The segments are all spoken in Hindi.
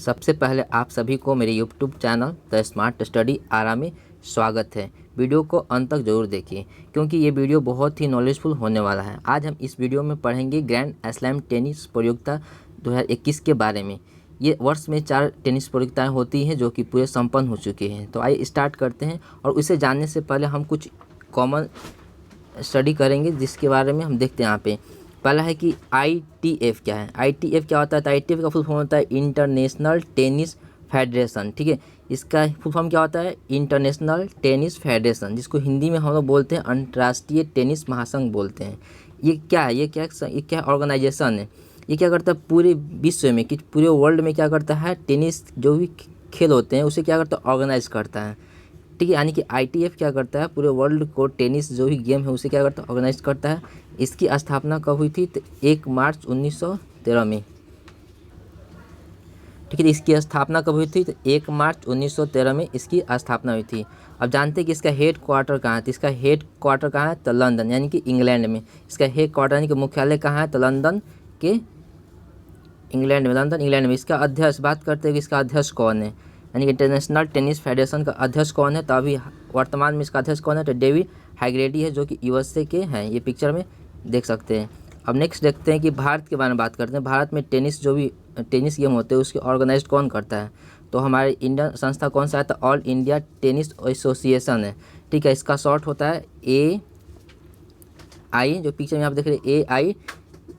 सबसे पहले आप सभी को मेरे YouTube channel the smart study Ara में स्वागत है। वीडियो को अंत तक ज़रूर देखिए क्योंकि ये वीडियो बहुत ही नॉलेजफुल होने वाला है। आज हम इस वीडियो में पढ़ेंगे ग्रैंड स्लैम टेनिस प्रतियोगिता 2021 के बारे में। ये वर्ष में 4 टेनिस प्रतियोगिताएं होती हैं जो कि पूरे संपन्न हो चुकी हैं। तो आइए स्टार्ट करते हैं और उसे जानने से पहले हम कुछ कॉमन स्टडी करेंगे जिसके बारे में हम देखते हैं। यहाँ पे पहला है कि ITF क्या है। ITF क्या होता है? तो ITF का फुल फॉर्म होता है इंटरनेशनल टेनिस फेडरेशन। ठीक है, इसका फुल फॉर्म क्या होता है? इंटरनेशनल टेनिस फेडरेशन, जिसको हिंदी में हम लोग बोलते हैं अंतर्राष्ट्रीय टेनिस महासंघ बोलते हैं। ये क्या है? ये क्या ऑर्गेनाइजेशन है? ये क्या करता है पूरे विश्व में, कि पूरे वर्ल्ड में क्या करता है, टेनिस जो भी खेल होते हैं उसे क्या करता है, ऑर्गेनाइज करता है। ठीक है, यानी कि ITF क्या करता है, पूरे वर्ल्ड को टेनिस जो भी गेम है उसे क्या करता है, ऑर्गेनाइज करता है। इसकी स्थापना कब हुई थी? तो 1 मार्च 1913 में। ठीक है, इसकी स्थापना कब हुई थी? तो 1 मार्च 1913 में इसकी स्थापना हुई थी। अब जानते हैं कि इसका हेड क्वार्टर कहाँ है? तो इसका हेड क्वार्टर कहाँ है? तो लंदन, यानी कि इंग्लैंड में। इसका हेड क्वार्टर यानी कि मुख्यालय कहाँ है? तो लंदन के इंग्लैंड में, लंदन इंग्लैंड में। इसका अध्यक्ष, बात करते हैं कि इसका अध्यक्ष कौन है, यानी कि इंटरनेशनल टेनिस फेडरेशन का अध्यक्ष कौन है? तो अभी वर्तमान में इसका अध्यक्ष कौन है? तो डेविड हैग्रेडी है, जो कि USA के हैं। ये पिक्चर में देख सकते हैं। अब नेक्स्ट देखते हैं कि भारत के बारे में बात करते हैं। भारत में टेनिस जो भी टेनिस गेम होते हैं उसके ऑर्गेनाइज कौन करता है? तो हमारे इंडियन संस्था कौन सा है? तो ऑल इंडिया टेनिस एसोसिएशन है। ठीक है, इसका शॉर्ट होता है AI, जो पिक्चर में आप देख रहे हैं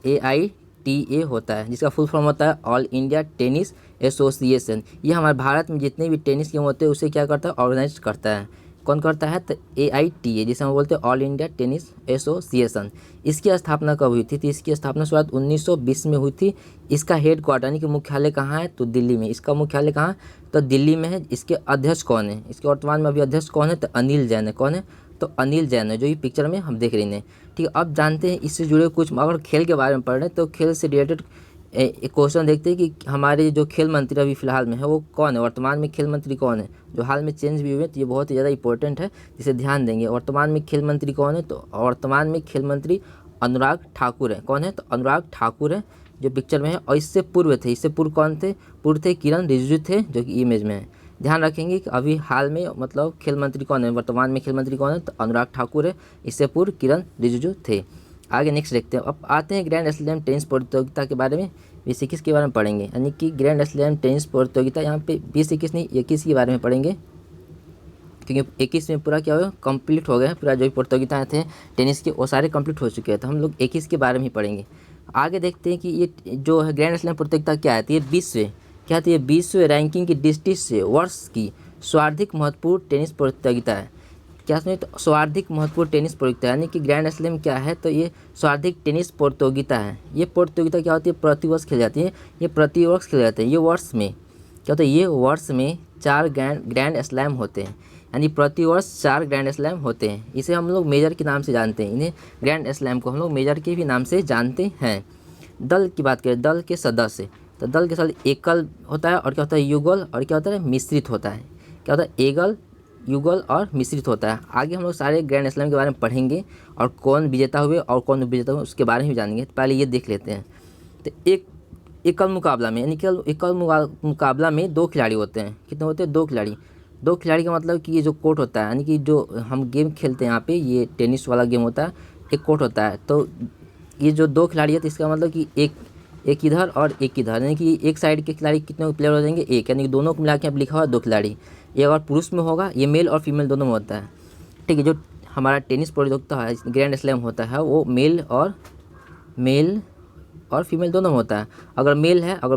AITA होता है, जिसका फुल फॉर्म होता है ऑल इंडिया टेनिस एसोसिएशन। ये हमारे भारत में जितने भी टेनिस गेम होते हैं उसे क्या करता है, ऑर्गेनाइज करता है। कौन करता है? तो AITA, जिसे हम बोलते हैं ऑल इंडिया टेनिस एसोसिएशन। इसकी स्थापना कब हुई थी? तो इसकी स्थापना शुरुआत 1920 में हुई थी। इसका हेड क्वार्टर यानी कि मुख्यालय कहाँ है? तो दिल्ली में। इसका मुख्यालय कहाँ? तो दिल्ली में है। इसके अध्यक्ष कौन है? इसके वर्तमान में अभी अध्यक्ष कौन है? तो अनिल जैन है। कौन है? तो अनिल जैन है, जो ये पिक्चर में हम देख रहे हैं। ठीक है, अब जानते हैं इससे जुड़े कुछ, अगर खेल के बारे में पढ़ रहे हैं तो खेल से रिलेटेड एक क्वेश्चन देखते हैं कि हमारे जो खेल मंत्री अभी फिलहाल में है वो कौन है, वर्तमान में खेल मंत्री कौन है, जो हाल में चेंज भी हुए। तो ये बहुत ही ज़्यादा इंपॉर्टेंट है, जिसे ध्यान देंगे। वर्तमान में खेल मंत्री कौन है? तो वर्तमान में खेल मंत्री अनुराग ठाकुर है। कौन है? तो अनुराग ठाकुर है, जो पिक्चर में है। और इससे पूर्व थे, इससे पूर्व कौन थे? पूर्व थे किरण रिजिजू थे, जो कि इमेज में है। ध्यान रखेंगे कि अभी हाल में मतलब खेल मंत्री कौन है, वर्तमान में खेल मंत्री कौन है? तो अनुराग ठाकुर है। इससे पूर्व किरण रिजिजू थे। आगे नेक्स्ट देखते हैं। अब आते हैं ग्रैंड स्लैम टेनिस प्रतियोगिता के बारे में। 2021 के बारे में पढ़ेंगे, यानी कि ग्रैंड स्लैम टेनिस प्रतियोगिता यहाँ पे 20-21 नहीं 21 के बारे में पढ़ेंगे, क्योंकि 21 में पूरा क्या हो गया, कंप्लीट हो गया। पूरा जो प्रतियोगिताएं थे टेनिस के वो सारे कंप्लीट हो चुके हैं। तो हम लोग 21 के बारे में ही पढ़ेंगे। आगे देखते हैं कि ये जो है ग्रैंड स्लैम प्रतियोगिता क्या है। तो ये विश्व रैंकिंग की दृष्टि से वर्ष की सर्वाधिक महत्वपूर्ण टेनिस प्रतियोगिता है। क्या सुनिए? तो सर्वाधिक महत्वपूर्ण टेनिस प्रतियोगिता, यानी कि ग्रैंड स्लैम क्या है? तो ये सर्वाधिक टेनिस प्रतियोगिता है। ये प्रतियोगिता क्या होती है? प्रतिवर्ष खेली जाती है। ये प्रतिवर्ष खेले जाते हैं। ये वर्ष में क्या होता है? ये वर्ष में 4 ग्रैंड स्लैम होते हैं, यानी प्रतिवर्ष 4 ग्रैंड स्लैम होते हैं। इसे हम लोग मेजर के नाम से जानते हैं। इन्हें ग्रैंड स्लैम को हम लोग मेजर के भी नाम से जानते हैं। दल की बात करें, दल के सदस्य, तो दल के सदस्य एकल होता है, और क्या होता है? युगल, और क्या होता है? मिश्रित होता है। क्या होता है? एकल, युगल और मिश्रित होता है। आगे हम लोग सारे ग्रैंड स्लैम के बारे में पढ़ेंगे और कौन विजेता हुए और कौन विजेता हुए उसके बारे में भी जानेंगे। तो पहले ये देख लेते हैं। तो एक एकल मुकाबला में, यानी कि एकल मुकाबला में 2 खिलाड़ी होते हैं। कितने होते हैं? 2 खिलाड़ी। 2 खिलाड़ी का मतलब कि ये जो कोर्ट होता है, यानी कि जो हम गेम खेलते हैं यहाँ पे, ये टेनिस वाला गेम होता है, एक कोर्ट होता है। तो ये जो 2 खिलाड़ी है तो इसका मतलब कि एक इधर और एक इधर, यानी कि एक साइड के खिलाड़ी कितने प्लेयर हो जाएंगे? एक, यानी कि दोनों को मिला के अब लिखा हुआ है 2 खिलाड़ी। ये अगर पुरुष में होगा, ये मेल और फीमेल दोनों में होता है। ठीक है, जो हमारा टेनिस प्रतियोगिता है, ग्रैंड स्लैम होता है, वो मेल और फीमेल दोनों में होता है। अगर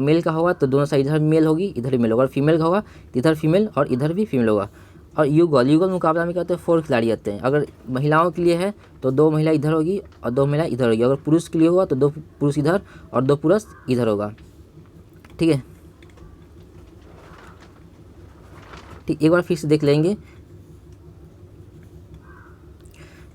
मेल का होगा तो दोनों साइड इधर मेल होगी, इधर भी मेल होगा। अगर फीमेल का होगा तो इधर फीमेल और इधर भी फीमेल होगा। और युगल मुकाबला में क्या होता है? 4 खिलाड़ी आते हैं। अगर महिलाओं के लिए है तो 2 महिला इधर होगी और 2 महिला इधर होगी। अगर पुरुष के लिए होगा तो 2 पुरुष इधर और 2 पुरुष इधर होगा। ठीक है, एक बार फिर से देख लेंगे।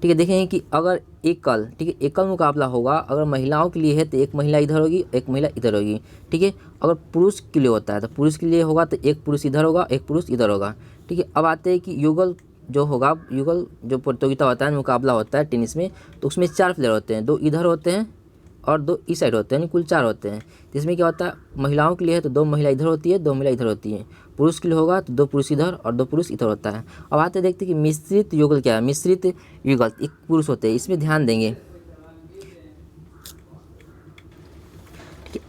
ठीक है, देखेंगे कि अगर एकल मुकाबला होगा, अगर महिलाओं के लिए है तो एक महिला इधर होगी, एक महिला इधर होगी। ठीक है, अगर पुरुष के लिए होता है तो पुरुष के लिए होगा तो एक पुरुष इधर होगा, एक पुरुष इधर होगा। ठीक है, अब आते हैं कि युगल जो होगा, युगल जो प्रतियोगिता होता है, मुकाबला होता है टेनिस में, तो उसमें 4 प्लेयर होते हैं। 2 इधर होते हैं और 2 इस साइड होते हैं, यानी कुल 4 होते हैं। तो इसमें क्या होता है, महिलाओं के लिए है तो 2 महिला इधर होती है, 2 महिला इधर होती है। पुरुष के लिए होगा तो 2 पुरुष इधर और 2 पुरुष इधर होता है। अब आते देखते कि मिश्रित युगल क्या है। मिश्रित युगल एक पुरुष होते हैं, इसमें ध्यान देंगे।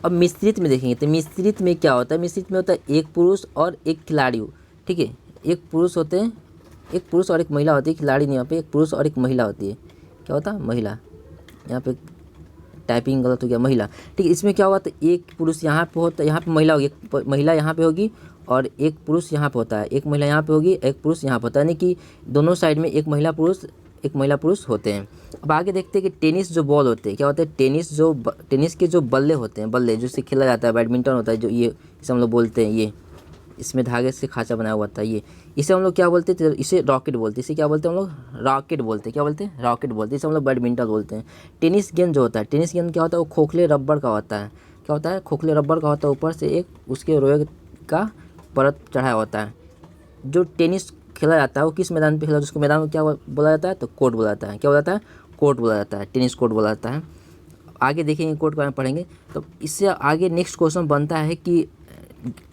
अब मिश्रित में देखेंगे तो मिश्रित में क्या होता है, मिश्रित में होता है एक पुरुष और एक खिलाड़ी, ठीक है। एक पुरुष होते हैं, एक पुरुष और एक महिला होती है, खिलाड़ी नहीं, यहाँ पे एक पुरुष और एक महिला होती है। क्या होता है, महिला, यहाँ पे टाइपिंग गलत हो गया, महिला, ठीक है। इसमें क्या होगा तो एक पुरुष यहाँ पे होता है, यहाँ पे महिला होगी, एक महिला यहाँ पे होगी और एक पुरुष यहाँ पे होता है, एक महिला यहाँ पे होगी, एक पुरुष यहाँ पे होता है, यानी कि दोनों साइड में एक महिला पुरुष होते हैं। अब आगे देखते हैं कि टेनिस जो बॉल होते हैं क्या होते हैं, टेनिस के जो बल्ले होते हैं, बल्ले जिससे खेला जाता है, बैडमिंटन होता है जो, ये इसे हम लोग बोलते हैं, ये इसमें धागे से खांचा बनाया हुआ था, ये इसे हम लोग क्या बोलते हैं, इसे रॉकेट बोलते हैं। इसे क्या बोलते हैं हम लोग, रॉकेट बोलते हैं। क्या बोलते हैं, रॉकेट बोलते हैं। इसे हम लोग बैडमिंटन बोलते हैं। टेनिस गेंद जो होता है, टेनिस गेंद क्या होता है, वो खोखले रबड़ का होता है। क्या होता है, खोखले रबड़ का होता है, ऊपर से एक उसके रोए का परत चढ़ाया होता है। जो टेनिस खेला जाता है वो किस मैदान पे खेला जाता है, उसको मैदान में क्या बोला जाता है, तो कोर्ट बोला जाता है। क्या बोला जाता है, कोर्ट बोला जाता है, टेनिस कोर्ट बोला जाता है। आगे देखेंगे कोर्ट के बारे में पढ़ेंगे। तो इससे आगे नेक्स्ट क्वेश्चन बनता है कि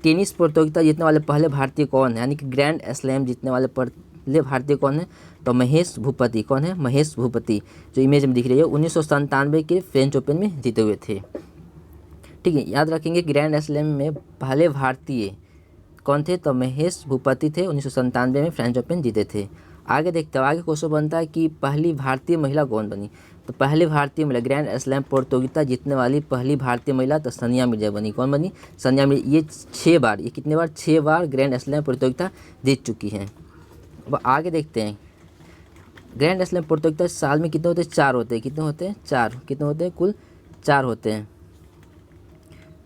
टेनिस प्रतियोगिता जीतने वाले पहले भारतीय कौन है, यानी कि ग्रैंड स्लैम जीतने वाले पहले भारतीय कौन है, तो महेश भूपति। कौन है, महेश भूपति, जो इमेज में दिख रही है। 1997 के फ्रेंच ओपन में जीते हुए थे, ठीक है। याद रखेंगे ग्रैंड स्लैम में पहले भारतीय कौन थे, तो महेश भूपति थे, 1997 में फ्रेंच ओपन जीते थे। आगे देखते हैं, आगे क्वेश्चन बनता है कि पहली भारतीय महिला कौन बनी, तो पहली भारतीय महिला ग्रैंड स्लैम प्रतियोगिता जीतने वाली पहली भारतीय महिला तो सानिया मिर्जा बनी। कौन बनी, सानिया मिर्जा। ये 6 बार, ये कितने बार, 6 बार ग्रैंड स्लैम प्रतियोगिता जीत चुकी हैं। अब आगे देखते हैं, ग्रैंड स्लैम प्रतियोगिता साल में कितने होते हैं, 4 होते हैं। कितने होते हैं, 4। कितने होते हैं, कुल 4 होते हैं,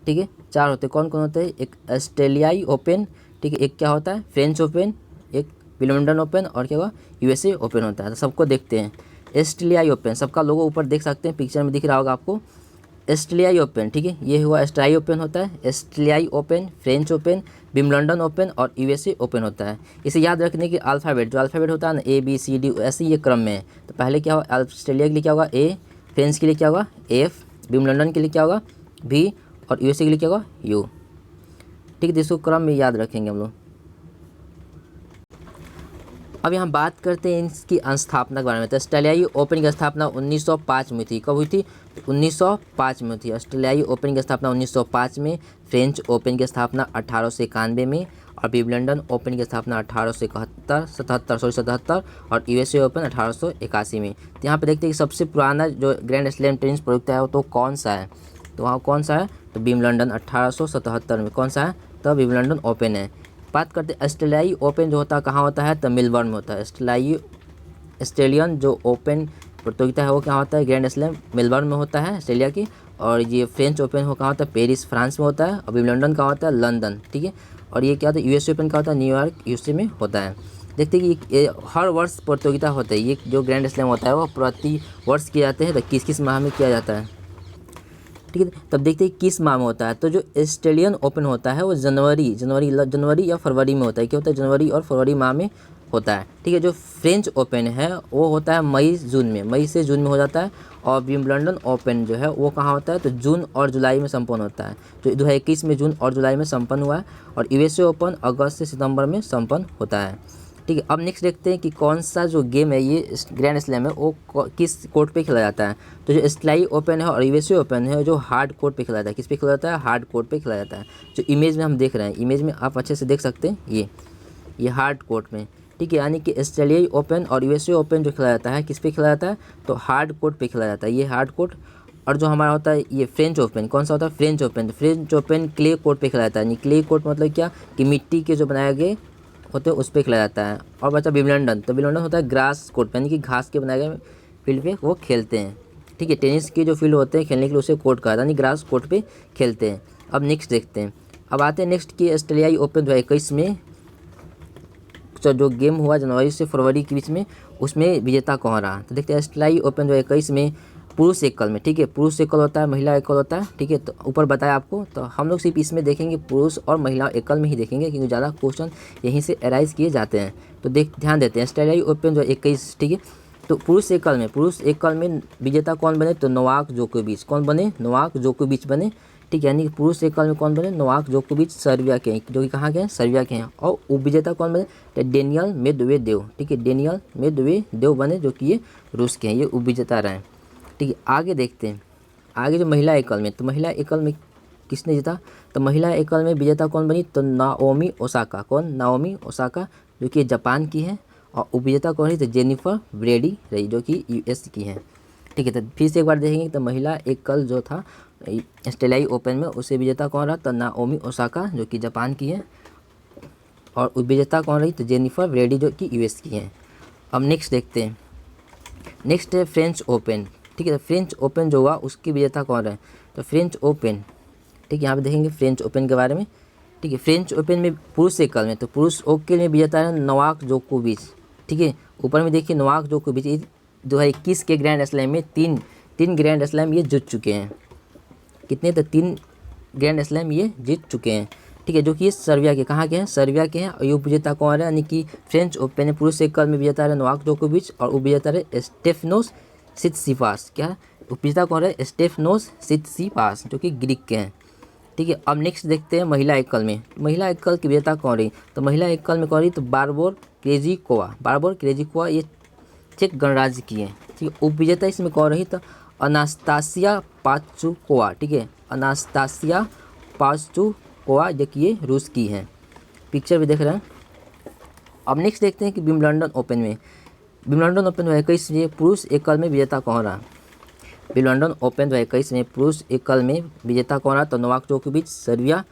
ठीक है। 4 होते हैं। कौन कौन होते हैं, एक ऑस्ट्रेलियाई ओपन, ठीक है, एक क्या होता है फ्रेंच ओपन, एक विंबलडन ओपन और क्या हुआ यूएसए ओपन होता है। तो सबको देखते हैं। ऑस्ट्रेलियाई ओपन, सबका लोगो ऊपर देख सकते हैं, पिक्चर में दिख रहा होगा आपको। ऑस्ट्रेलियाई ओपन, ठीक है, ये हुआ ऑस्ट्रेलियाई ओपन होता है, ऑस्ट्रेलियाई open, French open, Wimbledon open और यूएसए ओपन होता है। इसे याद रखने की अल्फ़ाबेट, जो अल्फ़ाबेट होता है ना ABCD, ऐसे ये क्रम में है। तो पहले क्या होगा, ऑस्ट्रेलिया के लिए क्या होगा A, फ्रेंच के लिए क्या होगा F, विंबलडन के लिए क्या होगा V और यूएसए के लिए क्या होगा U, ठीक है। इसको क्रम में याद रखेंगे हम लोग। अब यहाँ बात करते हैं इसकी स्थापना के बारे में। तो ऑस्ट्रेलियाई ओपन की स्थापना 1905 में थी। कब हुई थी, 1905 में थी। ऑस्ट्रेलियाई ओपन की स्थापना 1905 में, फ्रेंच ओपन की स्थापना 1891 में और विंबलडन ओपन की स्थापना 1877 और यूएसए ओपन 1881 में। तो यहाँ पे देखते हैं कि सबसे पुराना जो ग्रैंड स्लैम टेनिस प्रतियोगिता है वो तो कौन सा है, तो वहाँ कौन सा है, तो विंबलडन 1877 में। कौन सा है, तो विंबलडन ओपन है। बात करते हैं ऑस्ट्रेलियाई ओपन जो होता है कहाँ होता है, तो मेलबर्न में होता है। ऑस्ट्रेलियन जो ओपन प्रतियोगिता है वो कहाँ होता है, ग्रैंड स्लैम मेलबर्न में होता है ऑस्ट्रेलिया की। और ये फ्रेंच ओपन हो कहाँ होता है, पेरिस फ्रांस में होता है। और विंबलडन कहाँ होता है, लंदन, ठीक है। और ये क्या होता है, यूएस ओपन का होता है न्यूयॉर्क यूएसए में होता है। देखते हैं कि ये हर वर्ष प्रतियोगिता होता है। ये जो ग्रैंड स्लैम होता है वो प्रति वर्ष किए जाते हैं। तो किस किस माह में किया जाता है, ठीक है। तब देखते हैं किस माह में होता है। तो जो ऑस्ट्रेलियन ओपन होता है वो जनवरी या फरवरी में होता है। क्या होता है, जनवरी और फरवरी माह में होता है, ठीक है। जो फ्रेंच ओपन है वो होता है मई से जून में हो जाता है। और विंबलडन ओपन जो है वो कहाँ होता है, तो जून और जुलाई में संपन्न होता है। जो 2021 में जून और जुलाई में संपन्न हुआ है। और यूएसए ओपन अगस्त से सितंबर में संपन्न होता है, ठीक है। अब नेक्स्ट देखते हैं कि कौन सा जो गेम है ये ग्रैंड स्लैम है वो किस कोर्ट पे खेला जाता है। तो जो ऑस्ट्रेलियाई ओपन है और यूएसए ओपन है जो हार्ड कोर्ट पे खेला जाता है। किस पे खेला जाता है, हार्ड कोर्ट पे खेला जाता है। जो इमेज में हम देख रहे हैं, इमेज में आप अच्छे से देख सकते हैं, ये हार्ड कोर्ट में, ठीक है। यानी कि ऑस्ट्रेलियाई ओपन और यूएसए ओपन जो खेला जाता है किस पे खेला जाता है, तो हार्ड कोर्ट पे खेला जाता है, ये हार्ड कोर्ट। और जो हमारा होता है ये फ्रेंच ओपन, कौन सा होता है, फ्रेंच ओपन क्ले कोर्ट पे खेला जाता है। यानी क्ले कोर्ट मतलब क्या, कि मिट्टी के जो बनाए गए होते हैं उस पर खेला जाता है। और बचा विंबलडन, तो विंबलडन होता है ग्रास कोर्ट, यानी कि घास के बनाए गए फील्ड पे वो खेलते हैं, ठीक है। टेनिस के जो फील्ड होते हैं खेलने के लिए उसे कोर्ट कहा जाता है, यानी ग्रास कोर्ट पे खेलते हैं। अब नेक्स्ट देखते हैं। अब आते हैं नेक्स्ट की ऑस्ट्रेलियाई ओपन 2021 में जो गेम हुआ जनवरी से फरवरी के बीच में, उसमें विजेता कौन रहा। तो देखते हैं ऑस्ट्रेलियाई ओपन 2021 में पुरुष एकल में, ठीक है, पुरुष एकल होता है, महिला एकल होता है, ठीक है। तो ऊपर बताया आपको। तो हम लोग सिर्फ इसमें देखेंगे पुरुष और महिला एकल में ही देखेंगे, क्योंकि ज़्यादा क्वेश्चन यहीं से अराइज किए जाते हैं। तो ध्यान देते हैं ऑस्ट्रेलियाई ओपन जो 21, ठीक है, तो पुरुष एकल में विजेता कौन बने? तो नोवाक जोकोविच। कौन बने? नोवाक जोकोविच बने। ठीक है, यानी कि पुरुष एकल में कौन बने? नोवाक जोकोविच सर्बिया के हैं, जो कि कहाँ के हैं? सर्बिया के हैं। और उपविजेता कौन बने? तो डेनियल मेदवेदेव। ठीक है, डेनियल मेदवेदेव बने, जो कि ये रूस के हैं, ये उपविजेता रहे। ठीक है, आगे देखते हैं। आगे जो महिला एकल में, तो महिला एकल में किसने जीता? तो महिला एकल में विजेता कौन बनी? तो नाओमी ओसाका। कौन? नाओमी ओसाका, जो कि जापान की है। और उपविजेता कौन रही? तो जेनिफर ब्रेडी रही, जो कि यूएस की है। ठीक है, तो फिर से एक बार देखेंगे। तो महिला एकल जो था ऑस्ट्रेलियाई ओपन में, उसे विजेता कौन रहा? तो नाओमी ओसाका, जो कि जापान की है। और उपविजेता कौन रही? तो जेनिफर ब्रेडी, जो कि यूएस की है। अब नेक्स्ट देखते हैं। नेक्स्ट है फ्रेंच ओपन। ठीक है, फ्रेंच ओपन जो हुआ उसकी विजेता कौन रहे? तो फ्रेंच ओपन, ठीक है, यहाँ पे देखेंगे फ्रेंच ओपन के बारे में। ठीक है, फ्रेंच ओपन में पुरुष एकल में, तो पुरुष एकल में विजेता है नोवाक जोकोविच। ठीक है, ऊपर में देखिए नोवाक जोकोविच 2021 के ग्रैंड स्लैम में तीन ग्रैंड स्लैम ये जीत चुके हैं। कितने? तो 3 ग्रैंड स्लैम ये जीत चुके हैं। ठीक है, जो कि ये सर्बिया के, कहाँ के हैं? सर्बिया के हैं। और ये उपविजेता कौन है? यानी कि फ्रेंच ओपन में पुरुष एकल में विजेता है नोवाक जोकोविच, और उपविजेता है स्टेफनोस सित्सिपास। क्या? उपविजेता कौन है? स्टेफनोस सित्सिपास, जो कि ग्रीक के हैं। ठीक है, अब नेक्स्ट देखते हैं महिला एकल में। महिला एकल की विजेता कौन रही? तो महिला एकल में कौन रही? तो बारबोर क्रेजिकोवा ये चेक गणराज्य की है। ठीक है, उपविजेता इसमें कौन रही? तो अनास्तासिया पाचुकोवा। ठीक है, अनास्तासिया पाचुकोवा, जो कि ये रूस की है। पिक्चर भी देख रहे हैं। अब नेक्स्ट देखते हैं कि विंबलडन ओपन में 2021 में पुरुष एकल में विजेता कौन रहा? विंबलडन ओपन 2021 में पुरुष एकल में विजेता कौन रहा? तो नोवाक जोकोविच सर्बिया।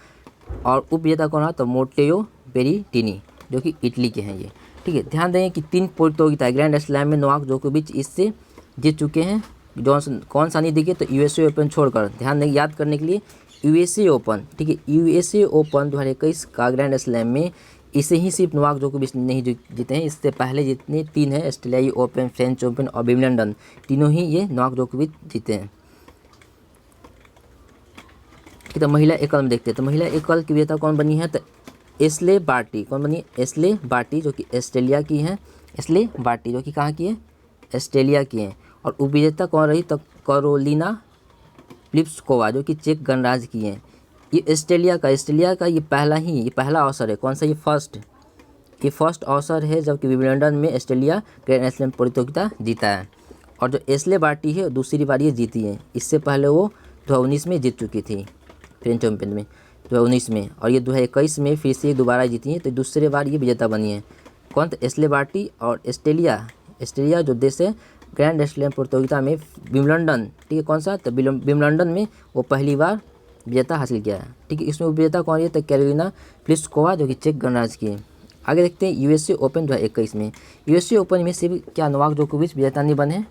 और उपविजेता कौन रहा? तो मोटेयो बेरीटिनी, जो कि इटली के हैं ये। ठीक है, ध्यान दें कि 3 प्रतियोगिता ग्रैंड स्लैम में नोवाक जोकोविच इससे जीत चुके हैं। कौन सा नहीं दिखे? तो यूएसए ओपन छोड़कर। ध्यान दें, याद करने के लिए यूएसए ओपन। ठीक है, यूएसए ओपन 2021 का ग्रैंड स्लैम में इसे ही सिर्फ नोवाक जोकोविच नहीं जीते हैं। इससे पहले जितने 3 हैं, ऑस्ट्रेलियाई ओपन, फ्रेंच ओपन और विंबलडन, तीनों ही ये नोवाक जोकोविच जीते हैं। ठीक है, तो महिला एकल में देखते हैं। तो महिला एकल की विजेता कौन बनी है? तो एस्ले बार्टी। कौन बनी? एस्ले बार्टी, जो कि ऑस्ट्रेलिया की है। एस्ले बार्टी, जो कि कहाँ की है? ऑस्ट्रेलिया की है। और उपविजेता कौन रही? तो कैरोलिना प्लिस्कोवा, जो कि चेक गणराज्य की है। ये ऑस्ट्रेलिया का ये पहला अवसर है। कौन सा? ये फर्स्ट अवसर है जबकि विंबलडन में ऑस्ट्रेलिया ग्रैंड स्लैम प्रतियोगिता जीता है। और जो एस्ले बार्टी है दूसरी बार ये जीती है। इससे पहले वो 2019 में जीत चुकी थी फ्रेंच ओपन में, 2019 में। और ये 2021 में फिर से दोबारा जीती है, तो दूसरी बार ये विजेता बनी है। कौन? तो एस्ले बार्टी। और ऑस्ट्रेलिया जो देश है ग्रैंड स्लैम प्रतियोगिता में विंबलडन, ठीक है, कौन सा? तो विंबलडन में वो पहली बार विजेता हासिल किया है। ठीक है, इसमें विजेता कौन है? तो कैरोलिना प्लिस्कोवा, जो कि चेक गणराज्य की है। आगे देखते हैं यूएसए ओपन 2021 में। यूएसए ओपन में सिर्फ क्या नोवाक जोकोविच विजेता नहीं बने,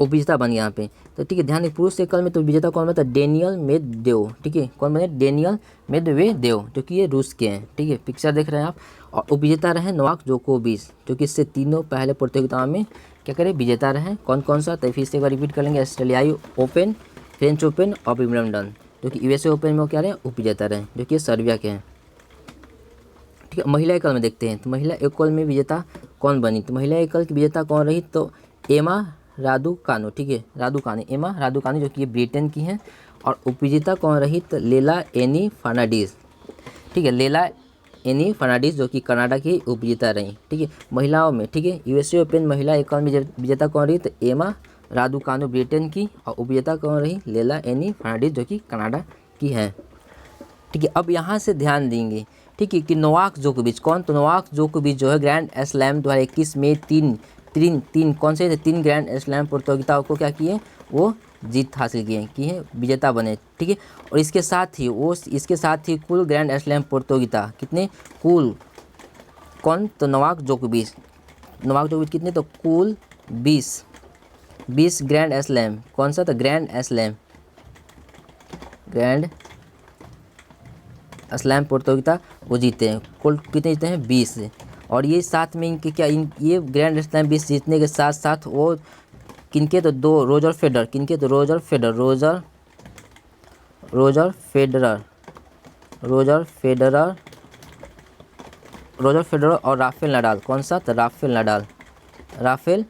वो विजेता बन गया यहाँ पे। तो ठीक है, ध्यान दें पुरुष एकल में तो विजेता कौन बना? तो डेनियल मेदवेदेव। ठीक है, कौन बने? डेनियल मेदवेदेव, जो कि ये रूस के हैं। ठीक है, पिक्चर देख रहे हैं आप। और उपविजेता रहे नोवाक जोकोविच, जो कि इससे तीनों पहले प्रतियोगिताओं में क्या करें? विजेता रहे। कौन सा? तो फिर से एक बार रिपीट कर लेंगे। ऑस्ट्रेलियाई ओपन, फ्रेंच ओपन और विंबलडन, जो कि यूएसए ओपन में वो क्या रहे? उपविजेता रहे, जो कि सर्बिया के हैं। ठीक है, महिला एकल में देखते हैं। तो महिला एकल में विजेता कौन बनी? तो महिला एकल की विजेता कौन रही? तो एमा रादुकानु। ठीक है, एमा रादुकानु, जो कि ये ब्रिटेन की हैं। और उपविजेता कौन रही? तो लेला एनी फर्नांडीज। ठीक है, लेला एनी फर्नांडीज, जो कि कनाडा की उपविजेता रही। ठीक है, महिलाओं में, ठीक है, यूएसए ओपन महिला एकल में विजेता कौन रही? तो एमा रादुकानु ब्रिटेन की। और उपविजेता कौन रही? लेला एनी फर्नांडीज, जो कि कनाडा की है। ठीक है, अब यहाँ से ध्यान देंगे, ठीक है, कि नोवाक जोकोविच कौन? तो नोवाक जोकोविच जो है ग्रैंड स्लैम 2021 में तीन कौन से 3 ग्रैंड स्लैम प्रतियोगिताओं को क्या किए? वो जीत हासिल किए हैं, विजेता बने। ठीक है, और इसके साथ ही कुल ग्रैंड स्लैम प्रतियोगिता कितने? कुल कौन? तो नोवाक जोकोविच कितने? तो कुल 20 ग्रैंड स्लैम। कौन सा? तो ग्रैंड स्लैम प्रतियोगिता वो जीते हैं। कुल कितने जीते हैं? 20। और ये साथ में इनके क्या ये ग्रैंड स्लैम 20 जीतने के साथ साथ वो किनके? तो 2 रोजर फेडरर। किनके? तो रोजर फेडरर और राफेल नडाल। कौन सा? तो राफेल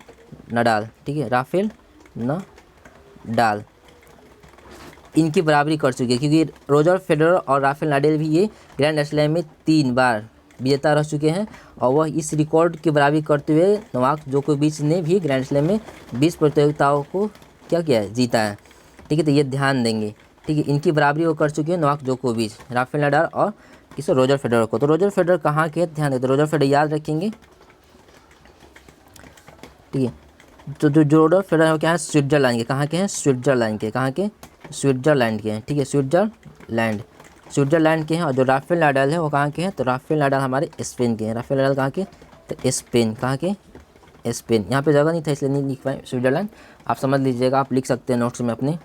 नडाल, ठीक है, राफेल नडाल इनकी बराबरी कर चुके हैं, क्योंकि रोजर फेडरर और राफेल नाडेल भी ये ग्रैंड स्लैम में 3 बार विजेता रह चुके हैं, और वह इस रिकॉर्ड की बराबरी करते हुए नोवाक जोकोविच ने भी ग्रैंड स्लैम में 20 प्रतियोगिताओं को क्या किया है, जीता है। ठीक है, तो ये ध्यान देंगे। ठीक है, इनकी बराबरी वो कर चुके हैं नोवाक जोकोविच, राफेल नाडाल और किसे, रोजर फेडरर को। तो रोजर फेडरर कहाँ के, ध्यान देते, रोजर फेडरर याद रखेंगे। ठीक है, तो जो रोजर फेडरर है क्या है, स्विट्जरलैंड के, कहाँ के हैं, स्विट्जरलैंड के, कहाँ के, स्विट्जरलैंड के हैं। ठीक है, स्विट्जरलैंड के हैं। और जो राफेल नाडाल है वो कहाँ के हैं, तो राफेल नाडाल हमारे स्पेन के हैं। राफेल नाडाल कहाँ के, तो स्पेन, कहाँ के, स्पेन। यहाँ पे जगह नहीं था इसलिए नहीं लिख पाए स्विट्जरलैंड, आप समझ लीजिएगा, आप लिख सकते हैं नोट्स में अपने।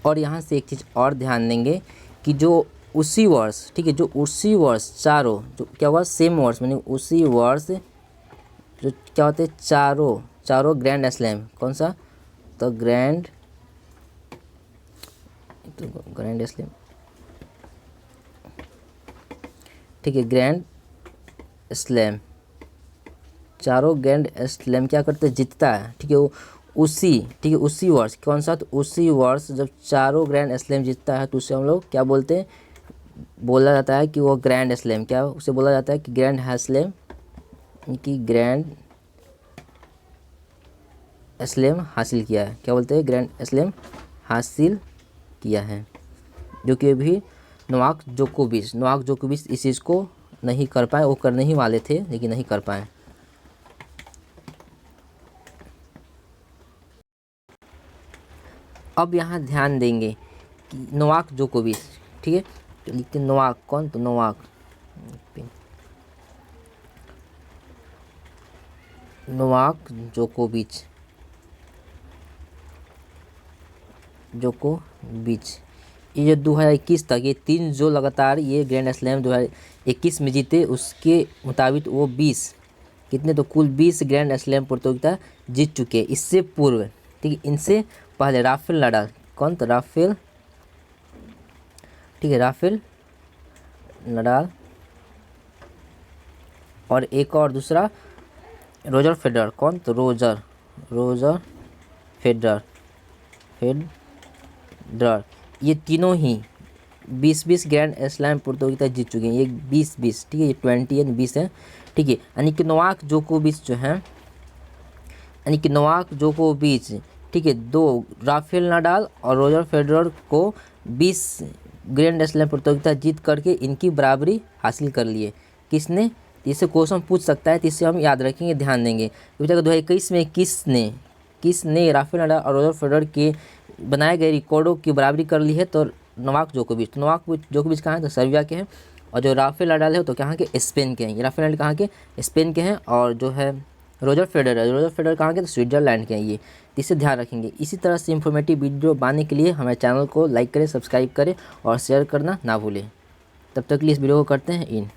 और यहाँ से एक चीज़ और ध्यान देंगे कि जो उसी वर्ष, ठीक है, जो उसी वर्ष चारों, जो क्या हुआ, सेम वर्ष में उसी वर्ष जो क्या होते हैं, चारों ग्रैंड स्लैम, कौन सा, तो ग्रैंड स्लैम, ठीक है, ग्रैंड स्लैम, चारों ग्रैंड स्लैम क्या करते हैं, जीतता है। ठीक है, वो उसी, ठीक है, उसी वर्ष, कौन सा, तो उसी वर्ष जब चारों ग्रैंड स्लैम जीतता है तो उसे हम लोग क्या बोलते हैं, बोला जाता है कि वो ग्रैंड स्लैम, क्या उसे बोला जाता है कि ग्रैंड स्लैम, कि ग्रैंड स्लैम हासिल किया है। क्या बोलते हैं, ग्रैंड स्लैम हासिल किया है, जो कि अभी नोवाक जोकोविच इस चीज़ को नहीं कर पाए। वो करने ही वाले थे लेकिन नहीं कर पाए। अब यहाँ ध्यान देंगे कि नोवाक जोकोविच, ठीक है, तो लिखते हैं नोवाक, कौन, तो नोवाक जोकोविच, ये जो 2021 तक ये 3 जो लगातार ये ग्रैंड स्लैम 2021 में जीते, उसके मुताबिक वो 20 कितने, तो कुल 20 ग्रैंड स्लैम प्रतियोगिता जीत चुके हैं इससे पूर्व। ठीक है, इनसे पहले राफेल नाडाल, कौन, तो राफेल, ठीक है, राफेल नाडाल, और एक और दूसरा रोजर फेडरर, कौन, तो रोजर फेडरर, ये तीनों ही 20-20 ग्रैंड स्लैम प्रतियोगिता जीत चुके हैं। ये 20-20, ठीक है, ये 20 यानी 20 है। ठीक है, यानी कि नोवाक जोकोविच जो है, ठीक है, 2 राफेल नाडाल और रोजर फेडरर को 20 ग्रैंड स्लैम प्रतियोगिता जीत करके इनकी बराबरी हासिल कर लिए। किसने, इससे क्वेश्चन पूछ सकता है, तो इससे हम याद रखेंगे, ध्यान देंगे। 2021 में किसने राफेल नाडाल और रोजर फेडरर के बनाए गए रिकॉर्डों की बराबरी कर ली है, तो नोवाक जोकोविच। तो नोवाक जोकोविच कहाँ है, तो सर्बिया के हैं। और जो राफेल नाडाल है तो कहाँ के, स्पेन के हैं। ये राफेल नाडाल कहाँ के, स्पेन के हैं। और जो है रोजर फेडरर कहाँ के, तो स्विट्जरलैंड के हैं ये। इसे ध्यान रखेंगे। इसी तरह से इंफॉर्मेटिव वीडियो पाने के लिए हमारे चैनल को लाइक करें, सब्सक्राइब करें और शेयर करना ना भूलें। तब तक के लिए इस वीडियो को करते हैं इन।